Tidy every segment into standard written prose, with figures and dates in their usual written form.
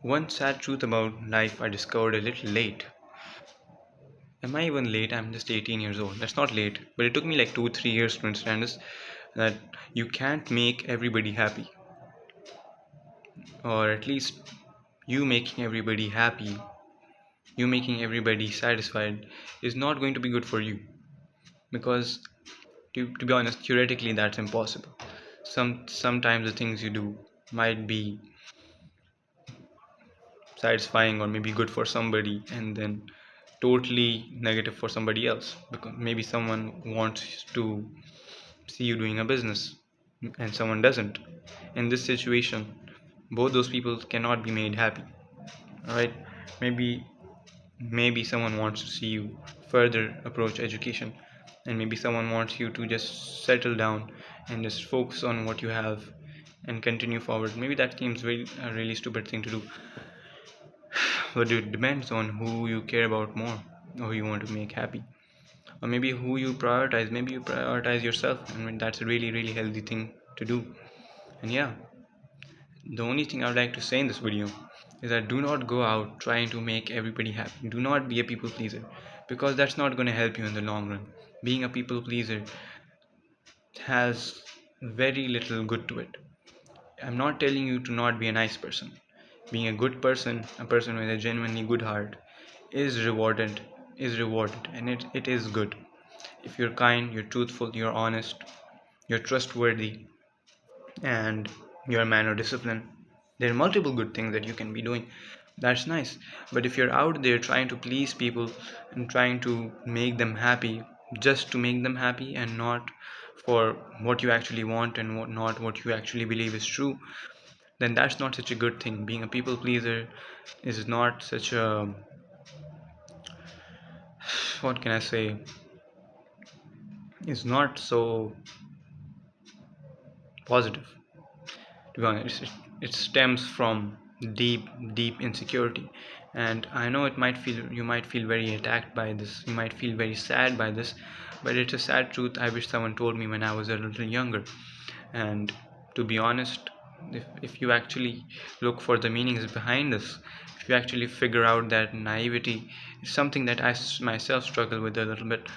One sad truth about life I discovered a little late. Am I even late? I'm just 18 years old. That's not late, but it took me like 2 3 years to understand this, that you can't make everybody happy, or at least you making everybody happy, you making everybody satisfied is not going to be good for you, because to be honest, theoretically that's impossible. Sometimes the things you do might be satisfying or maybe good for somebody, and then totally negative for somebody else, because maybe someone wants to see you doing a business and someone doesn't. In this situation, both those people cannot be made happy. All right, maybe someone wants to see you further approach education, and maybe someone wants you to just settle down and just focus on what you have and continue forward. Maybe that seems very a really stupid thing to do, but it depends on who you care about more, or who you want to make happy, or maybe who you prioritize. Maybe you prioritize yourself, and that's a really really healthy thing to do. And yeah, the only thing I would like to say in this video is that do not go out trying to make everybody happy. Do not be a people pleaser, because that's not going to help you in the long run. Being a people pleaser has very little good to it. I'm not telling you to not be a nice person. Being a good person, a person with a genuinely good heart, is rewarded, and it is good. If you're kind, you're truthful, you're honest, you're trustworthy, and you're a man of discipline, there are multiple good things that you can be doing. That's nice. But if you're out there trying to please people and trying to make them happy just to make them happy, and not for what you actually want and not what you actually believe is true, then that's not such a good thing. Being a people pleaser is not such a, what can I say, is not so positive. To be honest, it stems from deep insecurity. And I know you might feel very attacked by this, you might feel very sad by this, but it's a sad truth I wish someone told me when I was a little younger. And to be honest, if you actually look for the meanings behind this, if you actually figure out that naivety is something that I myself struggle with a little bit,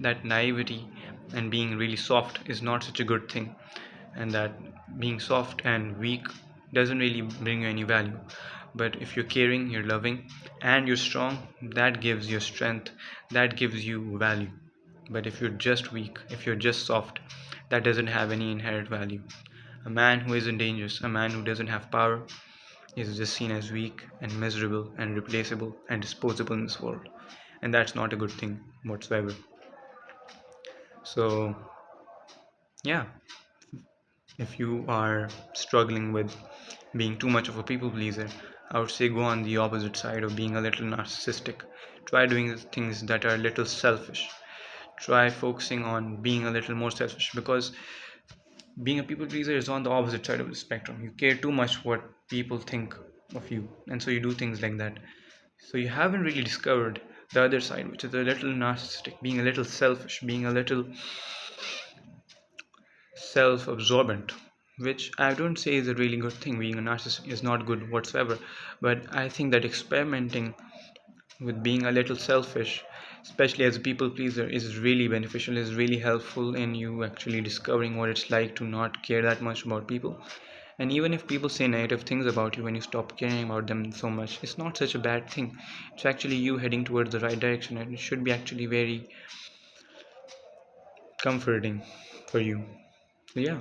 that naivety and being really soft is not such a good thing, and that being soft and weak doesn't really bring you any value. But if you're caring, you're loving, and you're strong, that gives you strength, that gives you value. But if you're just weak, if you're just soft, that doesn't have any inherent value. A man who isn't dangerous, a man who doesn't have power, is just seen as weak and miserable and replaceable and disposable in this world, and that's not a good thing whatsoever. So yeah, if you are struggling with being too much of a people pleaser, I would say go on the opposite side of being a little narcissistic. Try doing things that are a little selfish. Try focusing on being a little more selfish, because being a people pleaser is on the opposite side of the spectrum. You care too much what people think of you, and so you do things like that. So you haven't really discovered the other side, which is a little narcissistic, being a little selfish, being a little self-absorbent, which I don't say is a really good thing. Being a narcissist is not good whatsoever, but I think that experimenting with being a little selfish, especially as a people pleaser, is really beneficial, is really helpful in you actually discovering what it's like to not care that much about people. And even if people say negative things about you when you stop caring about them so much, it's not such a bad thing. It's actually you heading towards the right direction, and it should be actually very comforting for you. So yeah,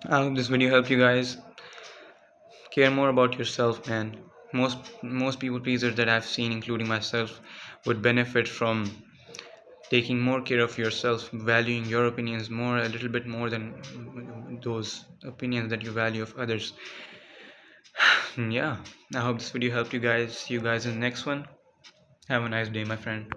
I hope this video helped you guys care more about yourself. And most people pleasers that I've seen, including myself, would benefit from taking more care of yourself, valuing your opinions more, a little bit more than those opinions that you value of others. Yeah, I hope this video helped you guys. See you guys in the next one. Have a nice day, my friend.